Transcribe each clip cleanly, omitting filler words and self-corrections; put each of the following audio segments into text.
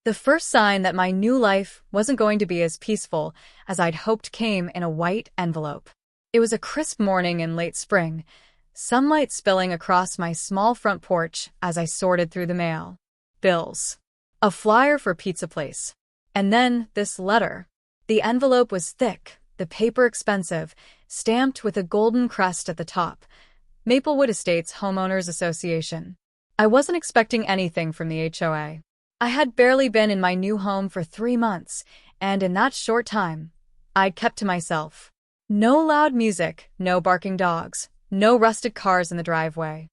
The first sign that my new life wasn't going to be as peaceful as I'd hoped came in a white envelope. It was a crisp morning in late spring, sunlight spilling across my small front porch as I sorted through the mail. Bills. A flyer for pizza place. And then this letter. The envelope was thick, the paper expensive, stamped with a golden crest at the top. Maplewood Estates Homeowners Association. I wasn't expecting anything from the HOA. I had barely been in my new home for 3 months, and in that short time, I'd kept to myself. No loud music, no barking dogs, no rusted cars in the driveway.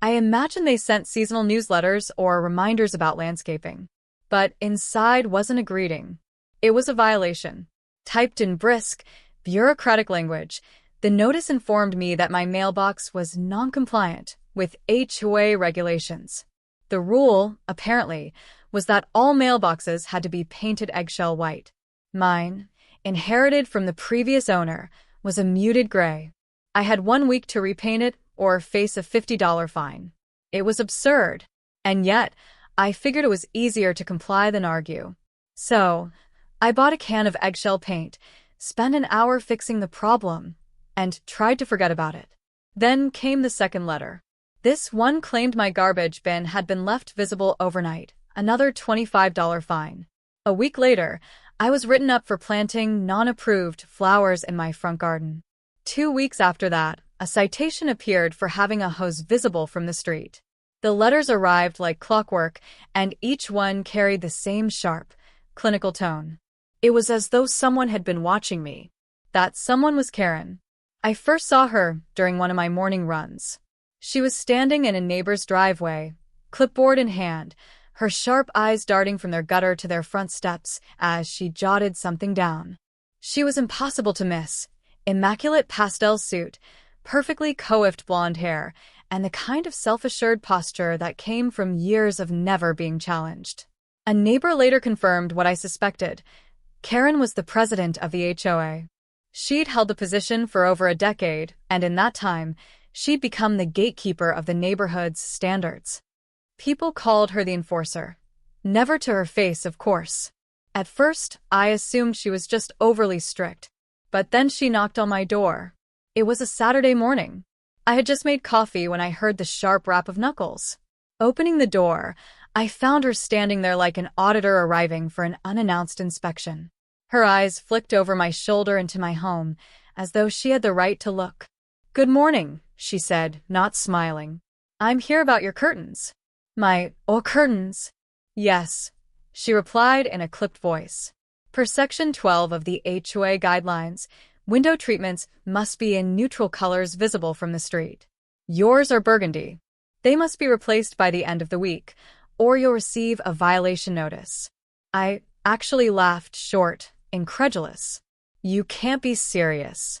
I imagine they sent seasonal newsletters or reminders about landscaping. But inside wasn't a greeting. It was a violation. Typed in brisk, bureaucratic language, the notice informed me that my mailbox was non-compliant with HOA regulations. The rule, apparently, was that all mailboxes had to be painted eggshell white. Mine, inherited from the previous owner, was a muted gray. I had 1 week to repaint it or face a $50 fine. It was absurd, and yet I figured it was easier to comply than argue. So, I bought a can of eggshell paint, spent an hour fixing the problem, and tried to forget about it. Then came the second letter. This one claimed my garbage bin had been left visible overnight, another $25 fine. A week later, I was written up for planting non-approved flowers in my front garden. 2 weeks after that, a citation appeared for having a hose visible from the street. The letters arrived like clockwork, and each one carried the same sharp, clinical tone. It was as though someone had been watching me. That someone was Karen. I first saw her during one of my morning runs. She was standing in a neighbor's driveway, clipboard in hand, her sharp eyes darting from their gutter to their front steps as she jotted something down. She was impossible to miss. Immaculate pastel suit, perfectly coiffed blonde hair, and the kind of self-assured posture that came from years of never being challenged. A neighbor later confirmed what I suspected. Karen was the president of the HOA. She'd held the position for over a decade, and in that time, she'd become the gatekeeper of the neighborhood's standards. People called her the enforcer. Never to her face, of course. At first, I assumed she was just overly strict. But then she knocked on my door. It was a Saturday morning. I had just made coffee when I heard the sharp rap of knuckles. Opening the door, I found her standing there like an auditor arriving for an unannounced inspection. Her eyes flicked over my shoulder into my home, as though she had the right to look. "Good morning," she said, not smiling. "I'm here about your curtains." Curtains?" "Yes," she replied in a clipped voice. Per Section 12 of the HOA guidelines, window treatments must be in neutral colors visible from the street. Yours are burgundy. They must be replaced by the end of the week, or you'll receive a violation notice. I actually laughed short, incredulous. "You can't be serious."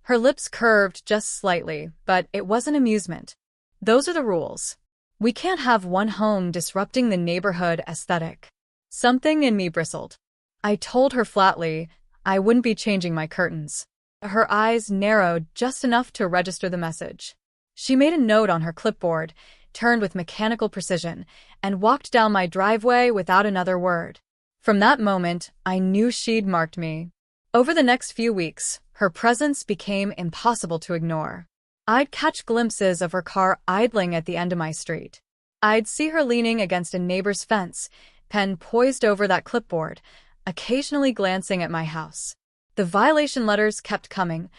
Her lips curved just slightly, but it wasn't amusement. "Those are the rules. We can't have one home disrupting the neighborhood aesthetic." Something in me bristled. I told her flatly I wouldn't be changing my curtains. Her eyes narrowed just enough to register the message. She made a note on her clipboard, turned with mechanical precision, and walked down my driveway without another word. From that moment, I knew she'd marked me. Over the next few weeks, her presence became impossible to ignore. I'd catch glimpses of her car idling at the end of my street. I'd see her leaning against a neighbor's fence, pen poised over that clipboard, occasionally glancing at my house. The violation letters kept coming,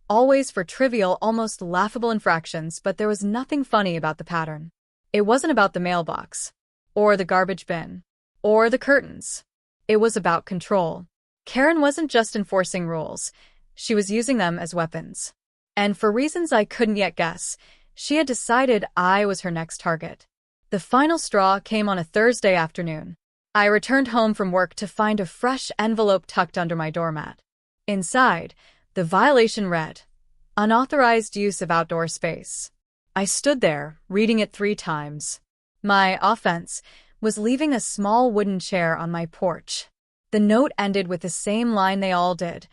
always for trivial, almost laughable infractions, but there was nothing funny about the pattern. It wasn't about the mailbox, or the garbage bin, or the curtains. It was about control. Karen wasn't just enforcing rules, she was using them as weapons. And for reasons I couldn't yet guess, she had decided I was her next target. The final straw came on a Thursday afternoon. I returned home from work to find a fresh envelope tucked under my doormat. Inside, the violation read, "Unauthorized use of outdoor space." I stood there, reading it 3 times. My offense was leaving a small wooden chair on my porch. The note ended with the same line they all did.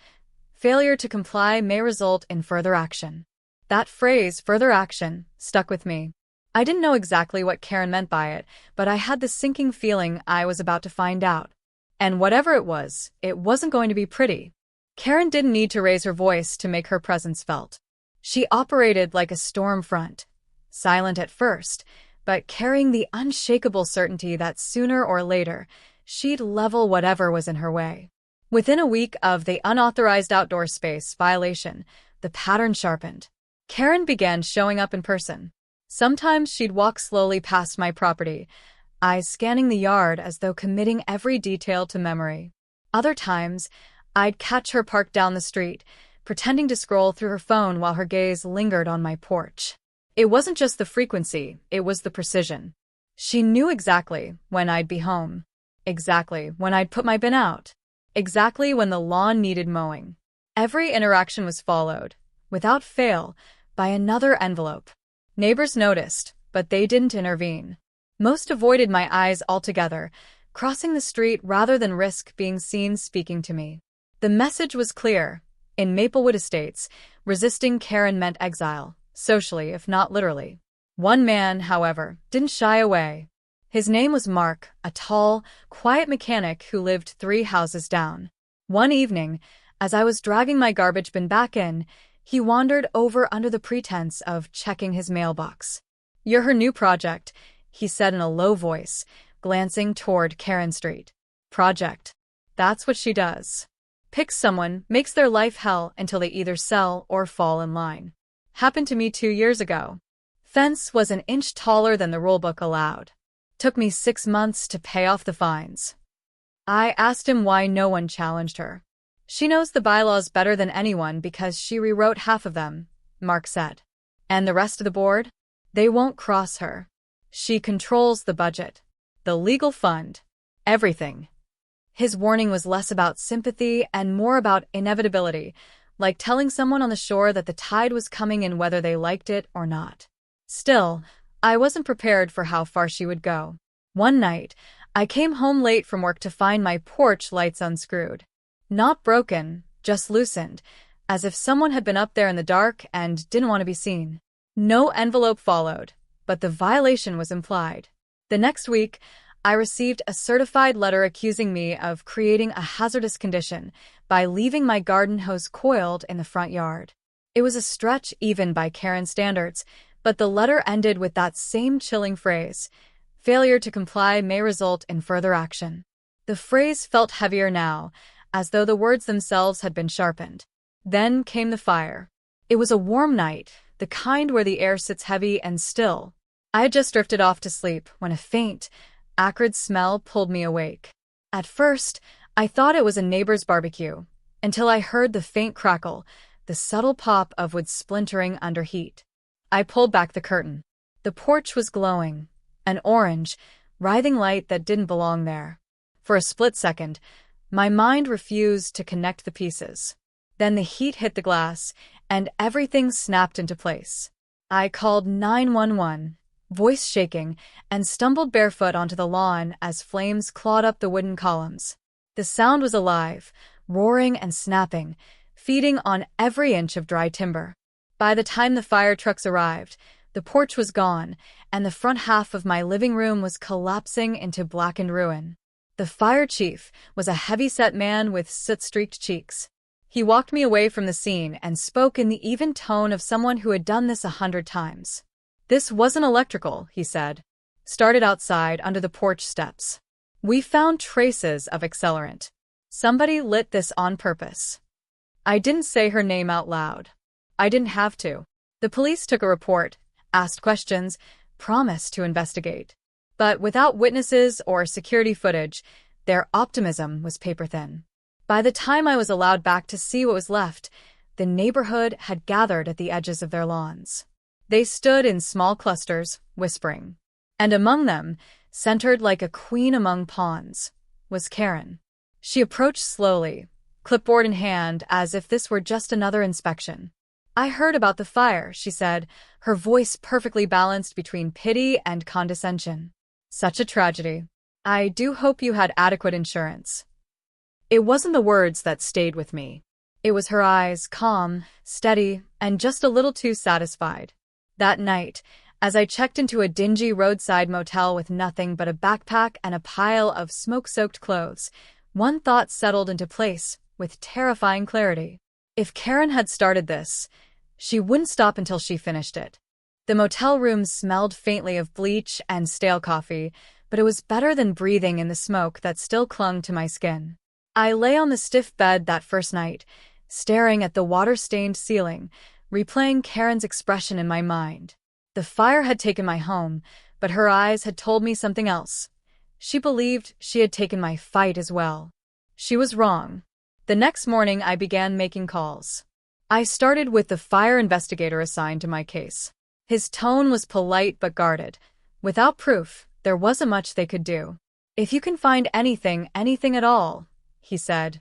"Failure to comply may result in further action." That phrase, further action, stuck with me. I didn't know exactly what Karen meant by it, but I had the sinking feeling I was about to find out. And whatever it wasn't going to be pretty. Karen didn't need to raise her voice to make her presence felt. She operated like a storm front, silent at first, but carrying the unshakable certainty that sooner or later, she'd level whatever was in her way. Within a week of the unauthorized outdoor space violation, the pattern sharpened. Karen began showing up in person. Sometimes she'd walk slowly past my property, eyes scanning the yard as though committing every detail to memory. Other times, I'd catch her parked down the street, pretending to scroll through her phone while her gaze lingered on my porch. It wasn't just the frequency, it was the precision. She knew exactly when I'd be home, exactly when I'd put my bin out, exactly when the lawn needed mowing. Every interaction was followed, without fail, by another envelope. Neighbors noticed, but they didn't intervene. Most avoided my eyes altogether, crossing the street rather than risk being seen speaking to me. The message was clear. In Maplewood Estates, resisting Karen meant exile, socially if not literally. One man, however, didn't shy away. His name was Mark, a tall, quiet mechanic who lived 3 houses down. One evening, as I was dragging my garbage bin back in, he wandered over under the pretense of checking his mailbox. "You're her new project," he said in a low voice, glancing toward Karen Street. "Project. That's what she does. Picks someone, makes their life hell until they either sell or fall in line. Happened to me 2 years ago. Fence was an inch taller than the rulebook allowed. Took me 6 months to pay off the fines." I asked him why no one challenged her. "She knows the bylaws better than anyone because she rewrote half of them," Mark said. "And the rest of the board? They won't cross her. She controls the budget, the legal fund, everything." His warning was less about sympathy and more about inevitability, like telling someone on the shore that the tide was coming in whether they liked it or not. Still, I wasn't prepared for how far she would go. One night, I came home late from work to find my porch lights unscrewed. Not broken, just loosened, as if someone had been up there in the dark and didn't want to be seen. No envelope followed, but the violation was implied. The next week, I received a certified letter accusing me of creating a hazardous condition by leaving my garden hose coiled in the front yard. It was a stretch even by Karen standards, but the letter ended with that same chilling phrase, "Failure to comply may result in further action." The phrase felt heavier now, as though the words themselves had been sharpened. Then came the fire. It was a warm night, the kind where the air sits heavy and still. I had just drifted off to sleep when a faint, acrid smell pulled me awake. At first, I thought it was a neighbor's barbecue, until I heard the faint crackle, the subtle pop of wood splintering under heat. I pulled back the curtain. The porch was glowing, an orange, writhing light that didn't belong there. For a split second, my mind refused to connect the pieces. Then the heat hit the glass, and everything snapped into place. I called 911, voice shaking, and stumbled barefoot onto the lawn as flames clawed up the wooden columns. The sound was alive, roaring and snapping, feeding on every inch of dry timber. By the time the fire trucks arrived, the porch was gone, and the front half of my living room was collapsing into blackened ruin. The fire chief was a heavy-set man with soot-streaked cheeks. He walked me away from the scene and spoke in the even tone of someone who had done this 100 times. "This wasn't electrical," he said. "Started outside under the porch steps. We found traces of accelerant. Somebody lit this on purpose." I didn't say her name out loud. I didn't have to. The police took a report, asked questions, promised to investigate. But without witnesses or security footage, their optimism was paper-thin. By the time I was allowed back to see what was left, the neighborhood had gathered at the edges of their lawns. They stood in small clusters, whispering. And among them, centered like a queen among pawns, was Karen. She approached slowly, clipboard in hand, as if this were just another inspection. "I heard about the fire," she said, her voice perfectly balanced between pity and condescension. "Such a tragedy. I do hope you had adequate insurance." It wasn't the words that stayed with me. It was her eyes, calm, steady, and just a little too satisfied. That night, As I checked into a dingy roadside motel with nothing but a backpack and a pile of smoke-soaked clothes, one thought settled into place with terrifying clarity. If Karen had started this, she wouldn't stop until she finished it. The motel room smelled faintly of bleach and stale coffee, but it was better than breathing in the smoke that still clung to my skin. I lay on the stiff bed that first night, staring at the water-stained ceiling, replaying Karen's expression in my mind. The fire had taken my home, but her eyes had told me something else. She believed she had taken my fight as well. She was wrong. The next morning, I began making calls. I started with the fire investigator assigned to my case. His tone was polite but guarded. Without proof, there wasn't much they could do. "If you can find anything at all," he said,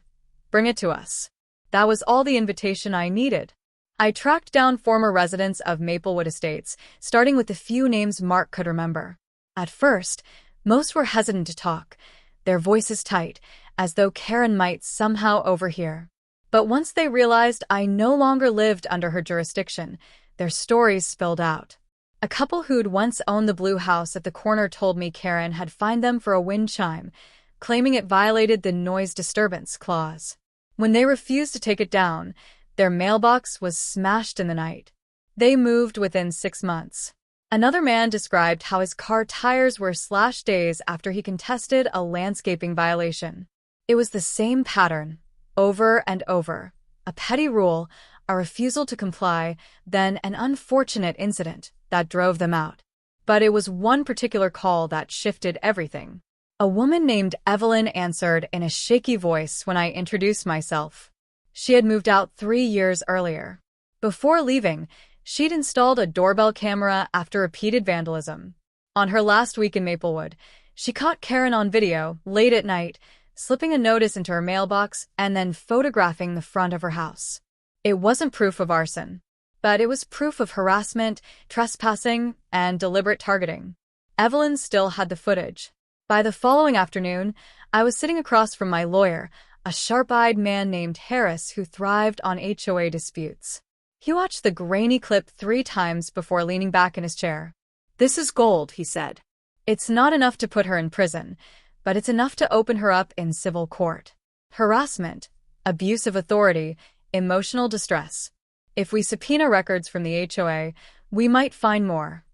"bring it to us." That was all the invitation I needed. I tracked down former residents of Maplewood Estates, starting with the few names Mark could remember. At first, most were hesitant to talk, their voices tight, as though Karen might somehow overhear. But once they realized I no longer lived under her jurisdiction, their stories spilled out. A couple who'd once owned the blue house at the corner told me Karen had fined them for a wind chime, claiming it violated the noise disturbance clause. When they refused to take it down, their mailbox was smashed in the night. They moved within 6 months. Another man described how his car tires were slashed days after he contested a landscaping violation. It was the same pattern, over and over. A petty rule, a refusal to comply, then an unfortunate incident that drove them out. But it was one particular call that shifted everything. A woman named Evelyn answered in a shaky voice when I introduced myself. She had moved out 3 years earlier. Before leaving, she'd installed a doorbell camera after repeated vandalism. On her last week in Maplewood, she caught Karen on video, late at night, slipping a notice into her mailbox and then photographing the front of her house. It wasn't proof of arson, but it was proof of harassment, trespassing, and deliberate targeting. Evelyn still had the footage. By the following afternoon, I was sitting across from my lawyer, a sharp-eyed man named Harris who thrived on HOA disputes. He watched the grainy clip 3 times before leaning back in his chair. "This is gold," he said. "It's not enough to put her in prison, but it's enough to open her up in civil court. Harassment, abuse of authority, emotional distress. If we subpoena records from the HOA, we might find more."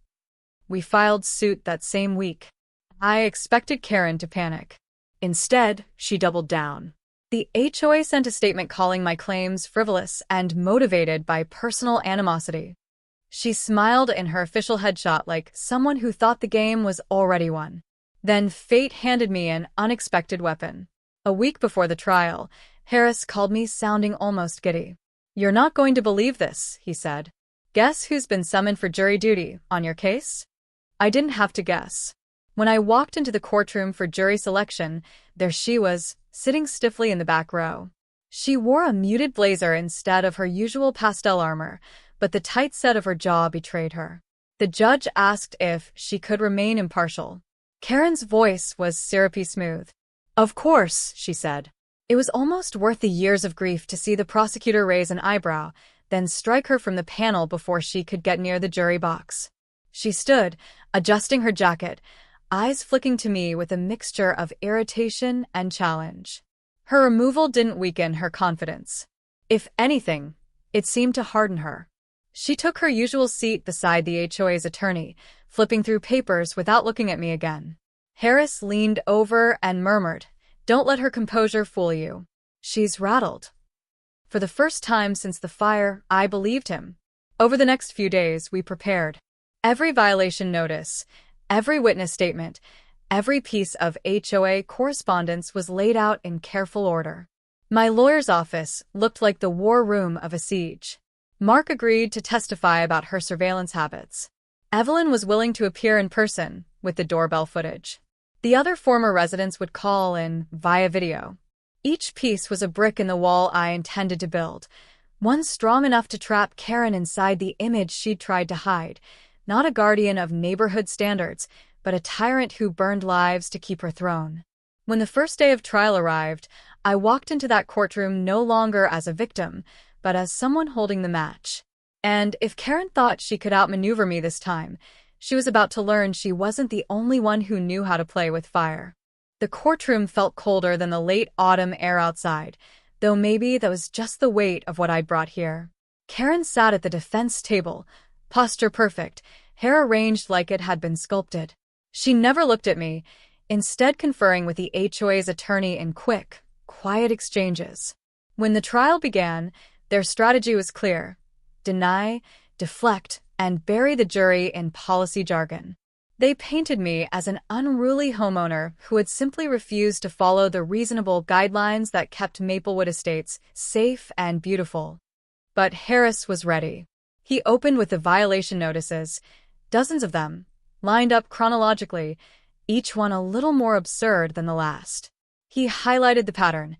We filed suit that same week. I expected Karen to panic. Instead, she doubled down. The HOA sent a statement calling my claims frivolous and motivated by personal animosity. She smiled in her official headshot like someone who thought the game was already won. Then fate handed me an unexpected weapon. A week before the trial, Harris called me sounding almost giddy. "You're not going to believe this," he said. "Guess who's been summoned for jury duty on your case?" I didn't have to guess. When I walked into the courtroom for jury selection, there she was, sitting stiffly in the back row. She wore a muted blazer instead of her usual pastel armor, but the tight set of her jaw betrayed her. The judge asked if she could remain impartial. Karen's voice was syrupy smooth. "Of course," she said. It was almost worth the years of grief to see the prosecutor raise an eyebrow, then strike her from the panel before she could get near the jury box. She stood, adjusting her jacket, eyes flicking to me with a mixture of irritation and challenge. Her removal didn't weaken her confidence. If anything, it seemed to harden her. She took her usual seat beside the HOA's attorney, flipping through papers without looking at me again. Harris leaned over and murmured, "Don't let her composure fool you. She's rattled." For the first time since the fire, I believed him. Over the next few days, we prepared. Every violation notice, every witness statement, every piece of HOA correspondence was laid out in careful order. My lawyer's office looked like the war room of a siege. Mark agreed to testify about her surveillance habits. Evelyn was willing to appear in person with the doorbell footage. The other former residents would call in via video. Each piece was a brick in the wall I intended to build, one strong enough to trap Karen inside the image she'd tried to hide, not a guardian of neighborhood standards, but a tyrant who burned lives to keep her throne. When the first day of trial arrived, I walked into that courtroom no longer as a victim, but as someone holding the match. And if Karen thought she could outmaneuver me this time, She was about to learn she wasn't the only one who knew how to play with fire. The courtroom felt colder than the late autumn air outside, though maybe that was just the weight of what I'd brought here. Karen sat at the defense table, posture perfect, hair arranged like it had been sculpted. She never looked at me, instead conferring with the HOA's attorney in quick, quiet exchanges. When the trial began, their strategy was clear: deny, deflect, and bury the jury in policy jargon. They painted me as an unruly homeowner who had simply refused to follow the reasonable guidelines that kept Maplewood Estates safe and beautiful. But Harris was ready. He opened with the violation notices, dozens of them, lined up chronologically, each one a little more absurd than the last. He highlighted the pattern: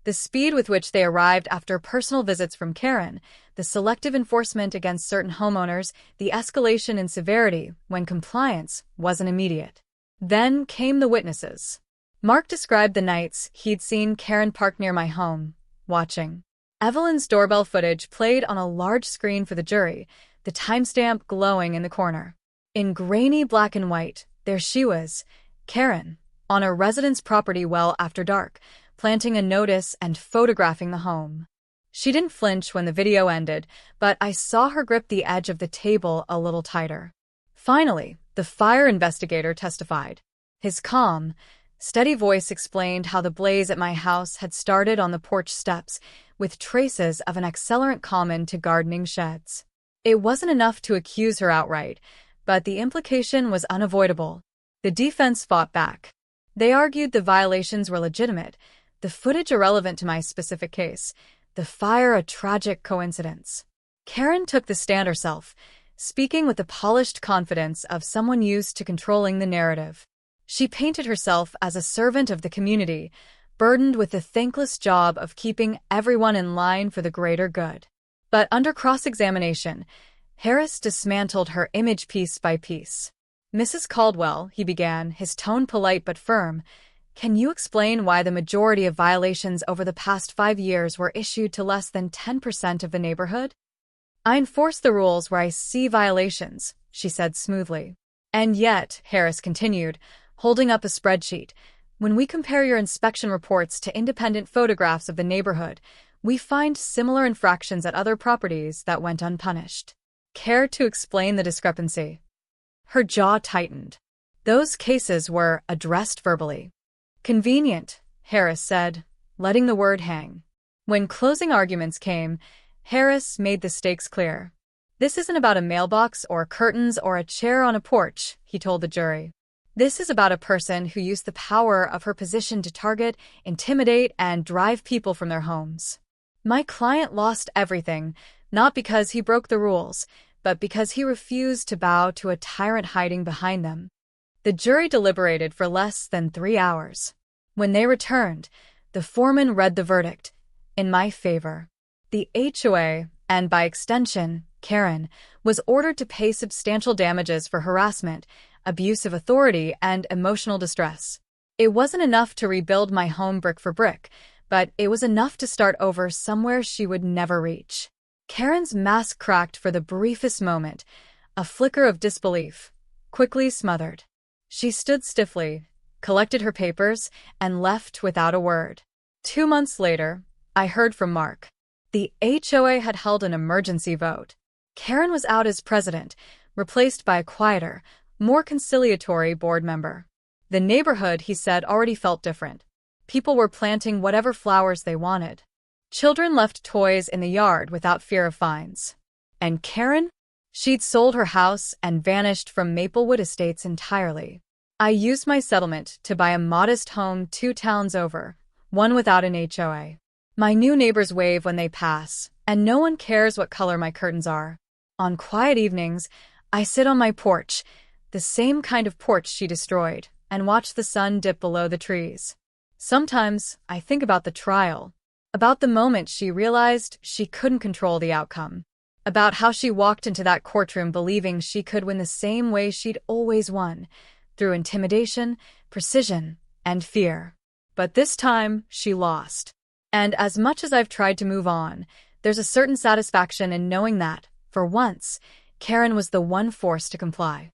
the speed with which they arrived after personal visits from Karen, the selective enforcement against certain homeowners, the escalation in severity when compliance wasn't immediate. Then came the witnesses. Mark described the nights he'd seen Karen parked near my home, watching. Evelyn's doorbell footage played on a large screen for the jury, the timestamp glowing in the corner. In grainy black and white, there she was, Karen, on a residence property well after dark, planting a notice and photographing the home. She didn't flinch when the video ended, but I saw her grip the edge of the table a little tighter. Finally, the fire investigator testified. His calm, steady voice explained how the blaze at my house had started on the porch steps, with traces of an accelerant common to gardening sheds. It wasn't enough to accuse her outright, but the implication was unavoidable. The defense fought back. They argued the violations were legitimate, the footage irrelevant to my specific case, the fire a tragic coincidence. Karen took the stand herself, speaking with the polished confidence of someone used to controlling the narrative. She painted herself as a servant of the community, burdened with the thankless job of keeping everyone in line for the greater good. But under cross-examination, Harris dismantled her image piece by piece. "Mrs. Caldwell," he began, his tone polite but firm, "can you explain why the majority of violations over the past 5 years were issued to less than 10% of the neighborhood?" "I enforce the rules where I see violations," she said smoothly. "And yet," Harris continued, holding up a spreadsheet, "when we compare your inspection reports to independent photographs of the neighborhood, we find similar infractions at other properties that went unpunished. Care to explain the discrepancy?" Her jaw tightened. Those cases were addressed verbally. "Convenient," Harris said, letting the word hang. When closing arguments came, Harris made the stakes clear. "This isn't about a mailbox or curtains or a chair on a porch," he told the jury. "This is about a person who used the power of her position to target, intimidate, and drive people from their homes. My client lost everything, not because he broke the rules, but because he refused to bow to a tyrant hiding behind them." The jury deliberated for less than 3 hours. When they returned, the foreman read the verdict, in my favor. The HOA, and by extension, Karen, was ordered to pay substantial damages for harassment, abuse of authority, and emotional distress. It wasn't enough to rebuild my home brick for brick, but it was enough to start over somewhere she would never reach. Karen's mask cracked for the briefest moment, a flicker of disbelief, quickly smothered. She stood stiffly, collected her papers, and left without a word. 2 months later, I heard from Mark. The HOA had held an emergency vote. Karen was out as president, replaced by a quieter, more conciliatory board member. The neighborhood, he said, already felt different. People were planting whatever flowers they wanted. Children left toys in the yard without fear of fines. And Karen? She'd sold her house and vanished from Maplewood Estates entirely. I used my settlement to buy a modest home 2 towns over, one without an HOA. My new neighbors wave when they pass, and no one cares what color my curtains are. On quiet evenings, I sit on my porch, the same kind of porch she destroyed, and watch the sun dip below the trees. Sometimes I think about the trial, about the moment she realized she couldn't control the outcome, about how she walked into that courtroom believing she could win the same way she'd always won, through intimidation, precision, and fear. But this time, she lost. And as much as I've tried to move on, there's a certain satisfaction in knowing that, for once, Karen was the one forced to comply.